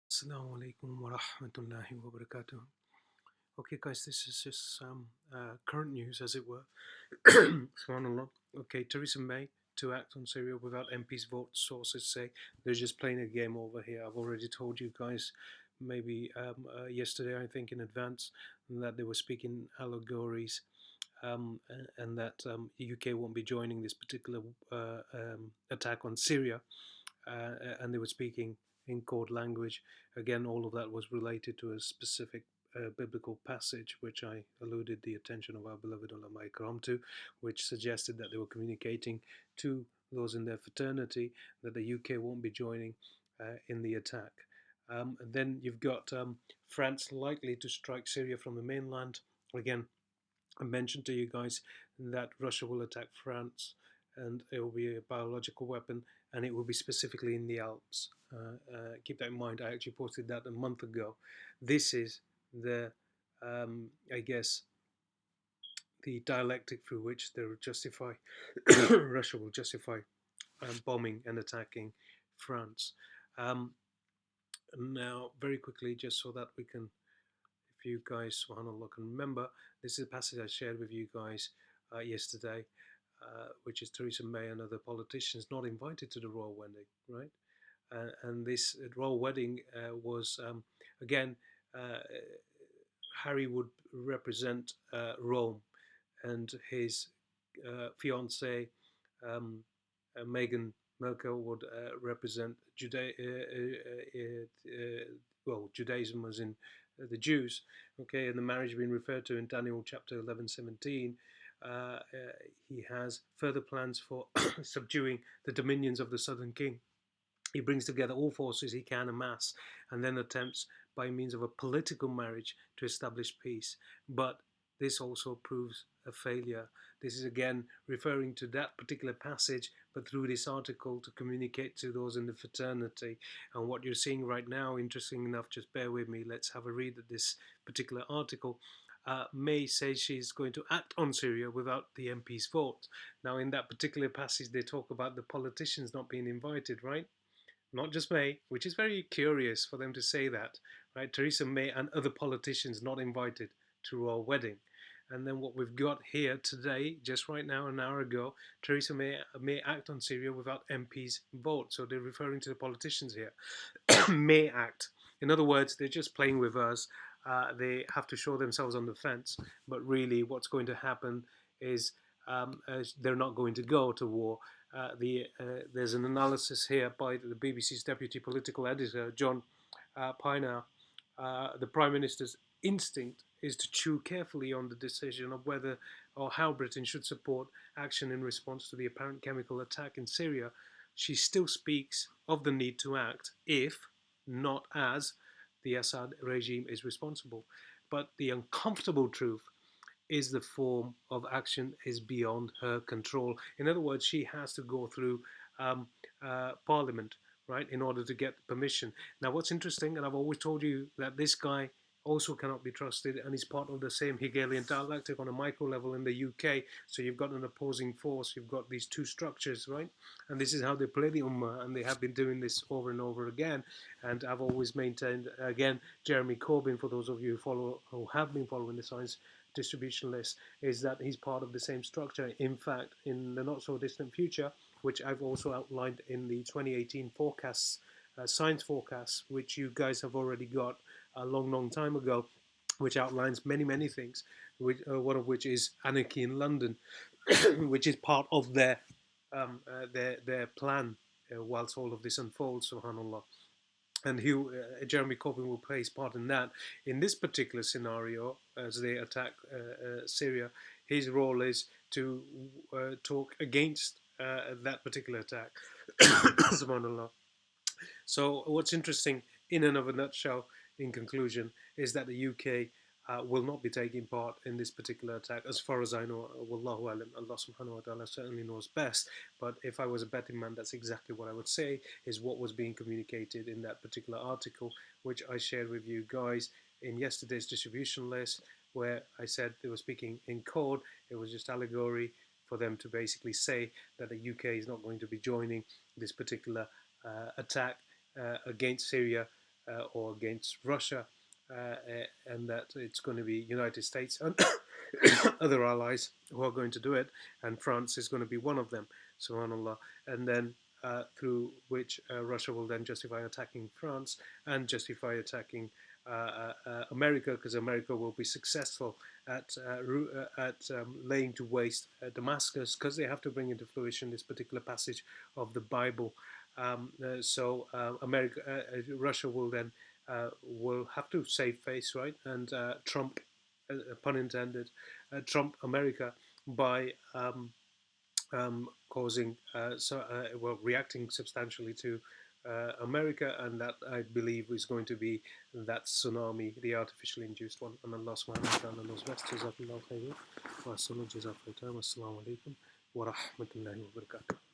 Assalamu alaikum wa rahmatullahi wa barakatuh. Okay, guys, this is just some current news, as it were. Subhanallah. Okay, Theresa May to act on Syria without MPs' vote. Sources say they're just playing a game over here. I've already told you guys, maybe yesterday, I think, in advance, that they were speaking alogories, and that the UK won't be joining this particular attack on Syria, and they were speaking in code language. Again, all of that was related to a specific biblical passage, which I alluded the attention of our beloved ulama ikram to, which suggested that they were communicating to those in their fraternity that the UK won't be joining in the attack. And then you've got France likely to strike Syria from the mainland. Again, I mentioned to you guys that Russia will attack France, and it will be a biological weapon, and it will be specifically in the Alps. Keep that in mind. I actually posted that a month ago. This is the, I guess, the dialectic through which they will justify, Russia will justify bombing and attacking France. Now, very quickly, just so that we can, if you guys, subhanAllah, can remember, this is a passage I shared with you guys yesterday, which is Theresa May and other politicians not invited to the royal wedding, right? And this royal wedding was, again, uh, Harry would represent Rome, and his fiancée, um, Meghan Merkel, would represent well, Judaism was in the Jews, okay, and the marriage being referred to in Daniel chapter 11:17. He has further plans for subduing the dominions of the southern king. He brings together all forces he can amass and then attempts by means of a political marriage to establish peace. But this also proves a failure. This is again referring to that particular passage, but through this article to communicate to those in the fraternity. And what you're seeing right now, interesting enough, just bear with me, let's have a read at this particular article. May says she's going to act on Syria without the MP's vote. Now, in that particular passage, they talk about the politicians not being invited, right? Not just May, which is very curious for them to say that, right? Theresa May and other politicians not invited to our wedding. And then what we've got here today, just right now, an hour ago, Theresa may act on Syria without MPs' vote. So they're referring to the politicians here. May act. In other words, they're just playing with us. They have to show themselves on the fence. But really, what's going to happen is they're not going to go to war. There's an analysis here by the BBC's deputy political editor, John Pienaar. The Prime Minister's instinct is to chew carefully on the decision of whether or how Britain should support action in response to the apparent chemical attack in Syria. She still speaks of the need to act if, not as, the Assad regime is responsible. But the uncomfortable truth is the form of action is beyond her control. In other words, she has to go through Parliament, right, in order to get permission. Now, what's interesting, and I've always told you that this guy also cannot be trusted, and he's part of the same Hegelian dialectic on a micro level in the UK. So you've got an opposing force, you've got these two structures, right? And this is how they play the Ummah, and they have been doing this over and over again. And I've always maintained, again, Jeremy Corbyn, for those of you who have been following the science distribution list, is that he's part of the same structure. In fact, in the not so distant future, which I've also outlined in the 2018 forecasts, science forecasts, which you guys have already got a long, long time ago, which outlines many, many things, one of which is anarchy in London, which is part of their plan whilst all of this unfolds, subhanAllah. And Jeremy Corbyn will play his part in that. In this particular scenario, as they attack Syria, his role is to talk against that particular attack. Subhanallah. So what's interesting, in and of a nutshell, in conclusion, is that the UK will not be taking part in this particular attack. As far as I know, Wallahu alam, Allah subhanahu wa ta'ala certainly knows best. But if I was a betting man, that's exactly what I would say, is what was being communicated in that particular article, which I shared with you guys in yesterday's distribution list, where I said they were speaking in code. It was just allegory for them to basically say that the UK is not going to be joining this particular attack against Syria or against Russia, and that it's going to be United States and other allies who are going to do it, and France is going to be one of them, subhanallah. And then through which Russia will then justify attacking France and justify attacking America, because America will be successful at laying to waste Damascus, because they have to bring into fruition this particular passage of the Bible. Russia will then will have to save face, right? And Trump, pun intended, Trump America by causing reacting substantially to America, and that I believe is going to be that tsunami, the artificially induced one. And Allah subhanahu wa ta'ala knows best. Jazakallah khairan. Wa assalamu alaikum wa rahmatullahi wa barakatuh.